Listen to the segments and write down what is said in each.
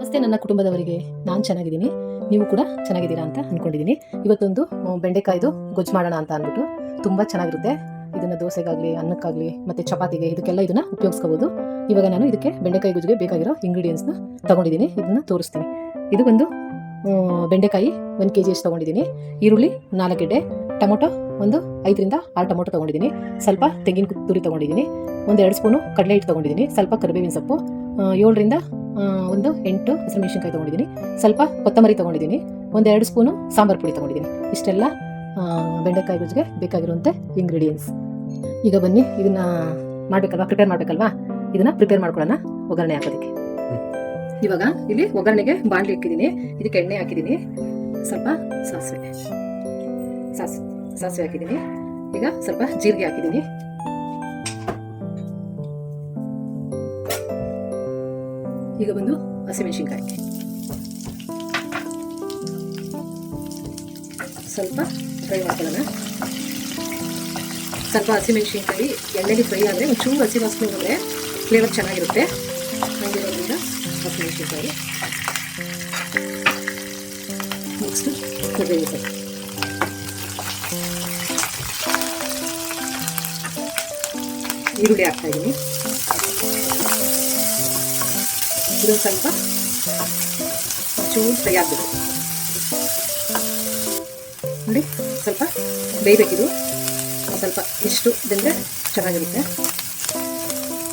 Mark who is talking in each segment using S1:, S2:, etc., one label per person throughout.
S1: ನಮಸ್ತೆ ನನ್ನ ಕುಟುಂಬದವರಿಗೆ. ನಾನು ಚೆನ್ನಾಗಿದ್ದೀನಿ, ನೀವು ಕೂಡ ಚೆನ್ನಾಗಿದ್ದೀರಾ ಅಂತ ಅಂದ್ಕೊಂಡಿದ್ದೀನಿ. ಇವತ್ತೊಂದು ಬೆಂಡೆಕಾಯ್ದು ಗೊಜ್ಜು ಮಾಡೋಣ ಅಂತ ಅಂದ್ಬಿಟ್ಟು ತುಂಬ ಚೆನ್ನಾಗಿರುತ್ತೆ. ಇದನ್ನು ದೋಸೆಗಾಗಲಿ, ಅನ್ನಕ್ಕಾಗಲಿ ಮತ್ತು ಚಪಾತಿಗೆ ಇದಕ್ಕೆಲ್ಲ ಇದನ್ನು ಉಪಯೋಗಿಸ್ಕೋಬೋದು. ಇವಾಗ ನಾನು ಇದಕ್ಕೆ ಬೆಂಡೆಕಾಯಿ ಗೊಜ್ಜಿಗೆ ಬೇಕಾಗಿರೋ ಇಂಗ್ರೀಡಿಯೆಂಟ್ಸ್ನ ತೊಗೊಂಡಿದ್ದೀನಿ, ಇದನ್ನು ತೋರಿಸ್ತೀನಿ. ಇದು ಒಂದು ಬೆಂಡೆಕಾಯಿ 1 kg ಅಷ್ಟು ತೊಗೊಂಡಿದ್ದೀನಿ. ಈರುಳ್ಳಿ 4 ಗೆಡ್ಡೆ, ಟೊಮೊಟೊ ಒಂದು 5 ರಿಂದ 6 ಟೊಮೊಟೊ ತೊಗೊಂಡಿದ್ದೀನಿ. ಸ್ವಲ್ಪ ತೆಂಗಿನ ತುರಿ ತೊಗೊಂಡಿದ್ದೀನಿ. 1-2 ಸ್ಪೂನು ಕಡಲೆ ಹಿಟ್ಟು ತೊಗೊಂಡಿದ್ದೀನಿ. ಸ್ವಲ್ಪ ಕರಿಬೇವಿನ ಸೊಪ್ಪು, 7 ರಿಂದ 8 ಹಸಿಮೆಣಸಿನ್ಕಾಯಿ ತೊಗೊಂಡಿದ್ದೀನಿ. ಸ್ವಲ್ಪ ಕೊತ್ತಂಬರಿ ತೊಗೊಂಡಿದ್ದೀನಿ. 1-2 ಸ್ಪೂನು ಸಾಂಬಾರು ಪುಡಿ ತೊಗೊಂಡಿದ್ದೀನಿ. ಇಷ್ಟೆಲ್ಲ ಬೆಂಡೆಕಾಯಿ ಗೊಜ್ಜಿಗೆ ಬೇಕಾಗಿರುವಂಥ ಇಂಗ್ರೀಡಿಯೆಂಟ್ಸ್. ಈಗ ಬನ್ನಿ ಇದನ್ನು ಪ್ರಿಪೇರ್ ಮಾಡಬೇಕಲ್ವಾ, ಇದನ್ನು ಪ್ರಿಪೇರ್ ಮಾಡ್ಕೊಳ್ಳೋಣ ಒಗ್ಗರಣೆ ಹಾಕೋದಕ್ಕೆ. ಇವಾಗ ಇಲ್ಲಿ ಒಗ್ಗರಣೆಗೆ ಬಾಣಲಿ ಇಕ್ಕಿದ್ದೀನಿ, ಇದಕ್ಕೆ ಎಣ್ಣೆ ಹಾಕಿದ್ದೀನಿ, ಸ್ವಲ್ಪ ಸಾಸಿವೆ ಹಾಕಿದ್ದೀನಿ. ಈಗ ಸ್ವಲ್ಪ ಜೀರಿಗೆ ಹಾಕಿದ್ದೀನಿ. ಈಗ ಬಂದು ಹಸಿಮೆಣಸಿನ್ಕಾಯಿ ಸ್ವಲ್ಪ ಫ್ರೈ ಮಾಡ್ಕೊಳ್ಳೋಣ. ಸ್ವಲ್ಪ ಹಸಿಮೆಣಸಿನ್ಕಾಯಿ ಎಣ್ಣೆಗೆ ಫ್ರೈ ಆದರೆ ಒಂಚೂರು ಹಸಿ ವಾಸನೆ ಹೋದರೆ ಫ್ಲೇವರ್ ಚೆನ್ನಾಗಿರುತ್ತೆ. ಹಂಗಿರೋದ್ರಿಂದ ಹಸಿಮೆಣಸಿನ್ಕಾಯಿ, ನೆಕ್ಸ್ಟು ಕರಿಬೇವು ಸೊಪ್ಪು, ಈರುಳ್ಳಿ ಹಾಕ್ತಾಯಿದ್ದೀನಿ. ಇದು ಸ್ವಲ್ಪ ಚೂರು ಫ್ರೈ ಆಗಬೇಕು ನೋಡಿ, ಸ್ವಲ್ಪ ಬೇಯಬೇಕಿದು. ಸ್ವಲ್ಪ ಇಷ್ಟು ಬೆಂದರೆ ಚೆನ್ನಾಗಿರುತ್ತೆ.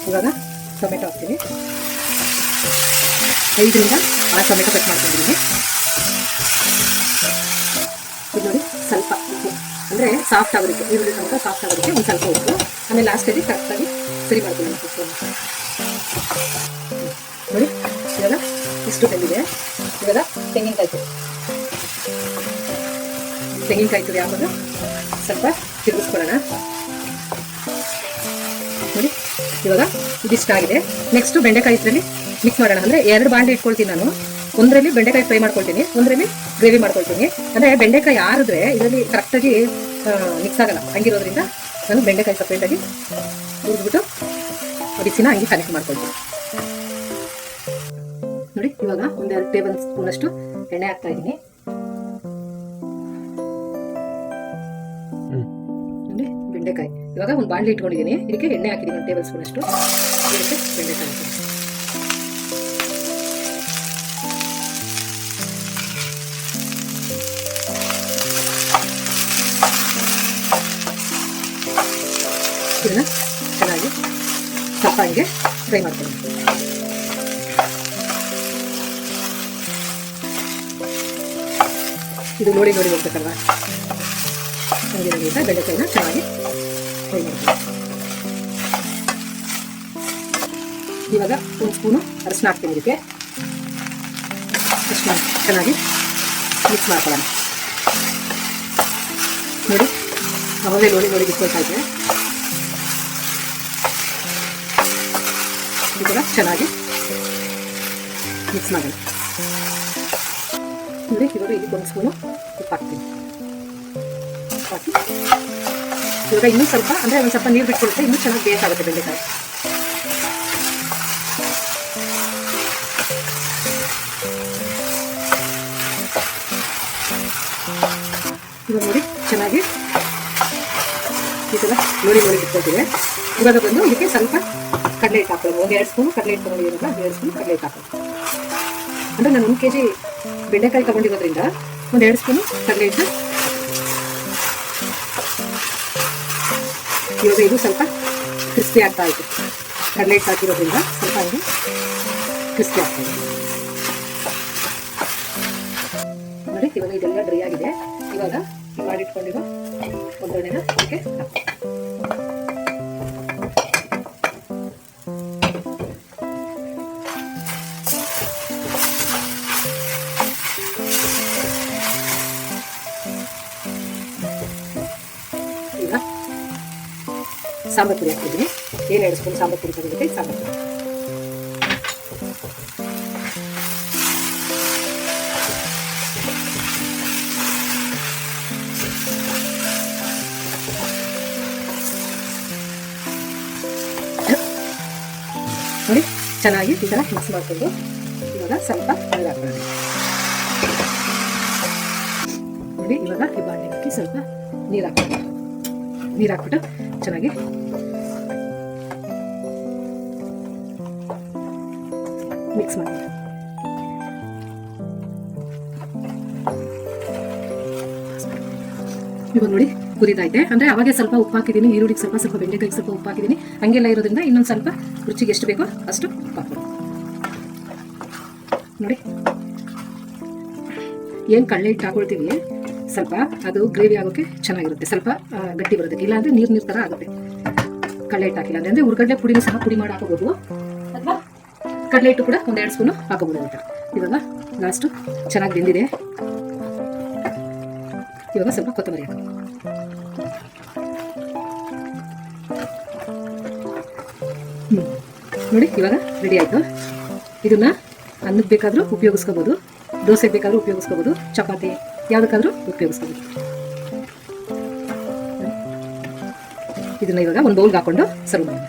S1: ಇವಾಗ ಟೊಮೆಟೊ ಹಾಕ್ತೀನಿ. 5 ರಿಂದ 6 ಟೊಮೆಟೊ ಕಟ್ ಮಾಡ್ಕೊಂಡಿದ್ದೀನಿ. ಇದು ನೋಡಿ ಸ್ವಲ್ಪ ಉಪ್ಪು, ಅಂದರೆ ಸಾಫ್ಟ್ ಆಗೋದಕ್ಕೆ, ಈರುಳ್ಳಿ ಟೊಮೆಟೊ ಸಾಫ್ಟ್ ಆಗೋದಕ್ಕೆ ಒಂದು ಸ್ವಲ್ಪ ಉಪ್ಪು. ಆಮೇಲೆ ಲಾಸ್ಟಲ್ಲಿ ಕರೆಕ್ಟಾಗಿ ಸರಿ ಮಾಡ್ತೀನಿ ಉಪ್ಪು ನೋಡಿ. ಇವಾಗ ಇಷ್ಟು ಬೆಂದಿದೆ. ಇವಾಗ ತೆಂಗಿನಕಾಯಿ ತುರಿ ಹಾಕೋದು ಸ್ವಲ್ಪ ತಿರುಗಿಸ್ಕೊಳ್ಳೋಣ ನೋಡಿ. ಇವಾಗ ಇದಿಷ್ಟಾಗಿದೆ. ನೆಕ್ಸ್ಟು ಬೆಂಡೆಕಾಯಿ ಇದರಲ್ಲಿ ಮಿಕ್ಸ್ ಮಾಡೋಣ. ಅಂದರೆ 2 ಬಾಣಲೆ ಇಟ್ಕೊಳ್ತೀನಿ ನಾನು. ಒಂದರಲ್ಲಿ ಬೆಂಡೆಕಾಯಿ ಫ್ರೈ ಮಾಡ್ಕೊಳ್ತೀನಿ, ಒಂದರಲ್ಲಿ ಗ್ರೇವಿ ಮಾಡ್ಕೊಳ್ತೀನಿ. ಅಂದರೆ ಬೆಂಡೆಕಾಯಿ ಆರಿದ್ರೆ ಇದರಲ್ಲಿ ಕರೆಕ್ಟಾಗಿ ಮಿಕ್ಸ್ ಆಗಲ್ಲ. ಹಂಗಿರೋದ್ರಿಂದ ನಾನು ಬೆಂಡೆಕಾಯಿ ಸಪ್ರೇಟಾಗಿ ಹುರಿದ್ಬಿಟ್ಟು ಬಿಸಿನ ಹಂಗೆ ಕನೆಕ್ಟ್ ಮಾಡ್ಕೊಳ್ತೀನಿ ನೋಡಿ. ಇವಾಗ 1-2 ಟೇಬಲ್ ಸ್ಪೂನಷ್ಟು ಎಣ್ಣೆ ಹಾಕ್ತಾ ಇದ್ದೀನಿ ನೋಡಿ. ಬೆಂಡೆಕಾಯಿ ಇವಾಗ ಒಂದು ಬಾಣಲಿ ಇಟ್ಕೊಂಡಿದ್ದೀನಿ, ಇದಕ್ಕೆ ಎಣ್ಣೆ ಹಾಕಿದ್ದೀನಿ 1 ಟೇಬಲ್ ಸ್ಪೂನಷ್ಟು. ಇದಕ್ಕೆ ಬೆಂಡೆಕಾಯಿ ಇದನ್ನ ಚೆನ್ನಾಗಿ ಸ್ವಲ್ಪ ಹಂಗೆ ಫ್ರೈ ಮಾಡ್ತೀನಿ. ಇದು ನೋಡಿ ಹೋಗ್ಬೇಕಲ್ವಾ, ಹಂಗಿರೋದ್ರಿಂದ ಬೆಂಡೆಕಾಯಿನ ಚೆನ್ನಾಗಿ ಫ್ರೈ ಮಾಡ್ತೀನಿ. ಇವಾಗ 1 ಸ್ಪೂನು ಅರಶಿನ ಹಾಕ್ತೀನಿ. ಇದಕ್ಕೆ ಅರಶಿನ ಚೆನ್ನಾಗಿ ಮಿಕ್ಸ್ ಮಾಡ್ಕೊಳ್ಳೋಣ ನೋಡಿ. ಅವಾಗಲೇ ನೋಡಿ ಬಿಟ್ಕೊಳ್ತಾ ಇದ್ದೆ. ಇದು ಕೂಡ ಚೆನ್ನಾಗಿ ಮಿಕ್ಸ್ ಮಾಡೋಣ ನೋಡಿ. ಇವಾಗ ಇದಕ್ಕೆ 1 ಸ್ಪೂನು ಉಪ್ಪು ಹಾಕ್ತೀನಿ. ಹಾಕಿ ಇವಾಗ ಇನ್ನೂ ಸ್ವಲ್ಪ, ಅಂದರೆ ಒಂದು ಸ್ವಲ್ಪ ನೀರು ಬಿಟ್ಕೊಳುತ್ತೆ, ಇನ್ನೂ ಚೆನ್ನಾಗಿ ಬೇಕಾಗುತ್ತೆ ಬೆಂಡೆಕಾಯಿ. ಇವಾಗ ನೋಡಿ ಚೆನ್ನಾಗಿ ಈ ಥರ ನೋಡಿ ಬಿಟ್ಕೊಳ್ತೀವಿ. ಇವಾಗ ಬಂದು ಇದಕ್ಕೆ ಸ್ವಲ್ಪ ಕಡಲೆ ಹಿಟ್ಟು ಹಾಕೋದು. 1-2 ಸ್ಪೂನು ಕಡಲೆ ಹಿಟ್ಟು ತೊಗೊಂಡಿರೋದ್ರಿಂದ 2 ಸ್ಪೂನು ಕಡಲೆ ಹಿಟ್ಟು ಹಾಕೋದು. ಅಂದರೆ ನಾನು 1 kg ಬೆಂಡೆಕಾಯಿ ತೊಗೊಂಡಿರೋದ್ರಿಂದ 1-2 ಸ್ಪೂನು ಕಡಲೆ ಹಿಟ್ಟು. ಇವಾಗ ಇದು ಸ್ವಲ್ಪ ಕ್ರಿಸ್ಪಿ ಆಗ್ತಾ ಇತ್ತು, ಕಡಲೆ ಹಿಟ್ಟು ಹಾಕಿರೋದ್ರಿಂದ ಸ್ವಲ್ಪ ಹಂಗೆ ಕ್ರಿಸ್ಪಿ ಆಗ್ತಾ ಇದೆ ನೋಡಿ. ಇವಾಗ ಇದೆಲ್ಲ ಡ್ರೈ ಆಗಿದೆ. ಇವಾಗ ಮಾಡಿಟ್ಕೊಂಡಿರೋ ಒಗ್ಗರಣೆನ ಇದಕ್ಕೆ ಹಾಕಿ ಈಗ ಸಾಂಬಾರು ಪುಡಿ ಹಾಕ್ತಿದ್ದೀನಿ. 2 ಸ್ಪೂನ್ ಸಾಂಬಾರು ಪುಡಿ ತಗೊಂಡಿದ್ದೆ. ಸಾಂಬಾರು ಪುಡಿ ನೋಡಿ ಚೆನ್ನಾಗಿ ಈ ಥರ ಮಿಕ್ಸ್ ಮಾಡಿಕೊಂಡು ಇವಾಗ ಸ್ವಲ್ಪ ನೀರು ಹಾಕ್ಕೊಳ್ಳೋಣ. ನೋಡಿ ಇವಾಗ ಈ ಬಾಣಲೆ ಹಾಕಿ ಸ್ವಲ್ಪ ನೀರು ಹಾಕ್ಕೊಳ್ಳೋಣ. ನೀರು ಹಾಕ್ಬಿಟ್ಟು ಚೆನ್ನಾಗಿ ಮಿಕ್ಸ್ ಮಾಡಿ. ಇವಾಗ ನೋಡಿ ಕುದಿದೈತೆ ಅಂದರೆ ಅವಾಗೆ ಸ್ವಲ್ಪ ಉಪ್ಪು ಹಾಕಿದ್ದೀನಿ, ಈರುಳ್ಳಿಗೆ ಸ್ವಲ್ಪ ಬೆಂಡೆಕಾಯಿಗೆ ಸ್ವಲ್ಪ ಉಪ್ಪು ಹಾಕಿದ್ದೀನಿ. ಹಂಗೆಲ್ಲ ಇರೋದ್ರಿಂದ ಇನ್ನೊಂದು ಸ್ವಲ್ಪ ರುಚಿಗೆ ಎಷ್ಟು ಬೇಕೋ ಅಷ್ಟು ಉಪ್ಪು ಹಾಕ್ಬೋದು. ನೋಡಿ ಏನು ಕಡಲೆ ಹಿಟ್ಟು ಹಾಕೊಳ್ತೀವಿ ಸ್ವಲ್ಪ ಅದು ಗ್ರೇವಿ ಆಗೋಕ್ಕೆ ಚೆನ್ನಾಗಿರುತ್ತೆ, ಸ್ವಲ್ಪ ಗಟ್ಟಿ ಬರುತ್ತೆ. ಇಲ್ಲಾಂದರೆ ನೀರು ಥರ ಆಗುತ್ತೆ ಕಡಲೆ ಹಿಟ್ಟು ಹಾಕಿಲ್ಲ ಅಂದರೆ ಹುರ್ಗಡ್ಲೆ ಪುಡಿನೂ ಸಹ ಪುಡಿ ಮಾಡಿ ಹಾಕೋಬೋದು, ಅಥವಾ ಕಡಲೆ ಹಿಟ್ಟು ಕೂಡ 1-2 ಸ್ಪೂನು ಹಾಕೋಬೋದು ಅಂತ. ಇವಾಗ ಲಾಸ್ಟು ಚೆನ್ನಾಗಿ ಬೆಂದಿದೆ. ಇವಾಗ ಸ್ವಲ್ಪ ಕೊತ್ತಂಬರಿ ಹಾಕಿ. ನೋಡಿ ಇವಾಗ ರೆಡಿ ಆಯಿತು. ಇದನ್ನ ಅನ್ನಕ್ಕೆ ಬೇಕಾದರೂ ಉಪಯೋಗಿಸ್ಕೋಬೋದು, ದೋಸೆಗೆ ಬೇಕಾದರೂ ಉಪಯೋಗಿಸ್ಕೋಬೋದು, ಚಪಾತಿ ಯಾವುದಕ್ಕಾದರೂ ಉಪಯೋಗಿಸ್ಕೋಬೋದು. ಇದನ್ನ ಇವಾಗ ಒಂದು ಬೌಲ್ಗೆ ಹಾಕೊಂಡು ಸರ್ವ್ ಮಾಡೋಣ.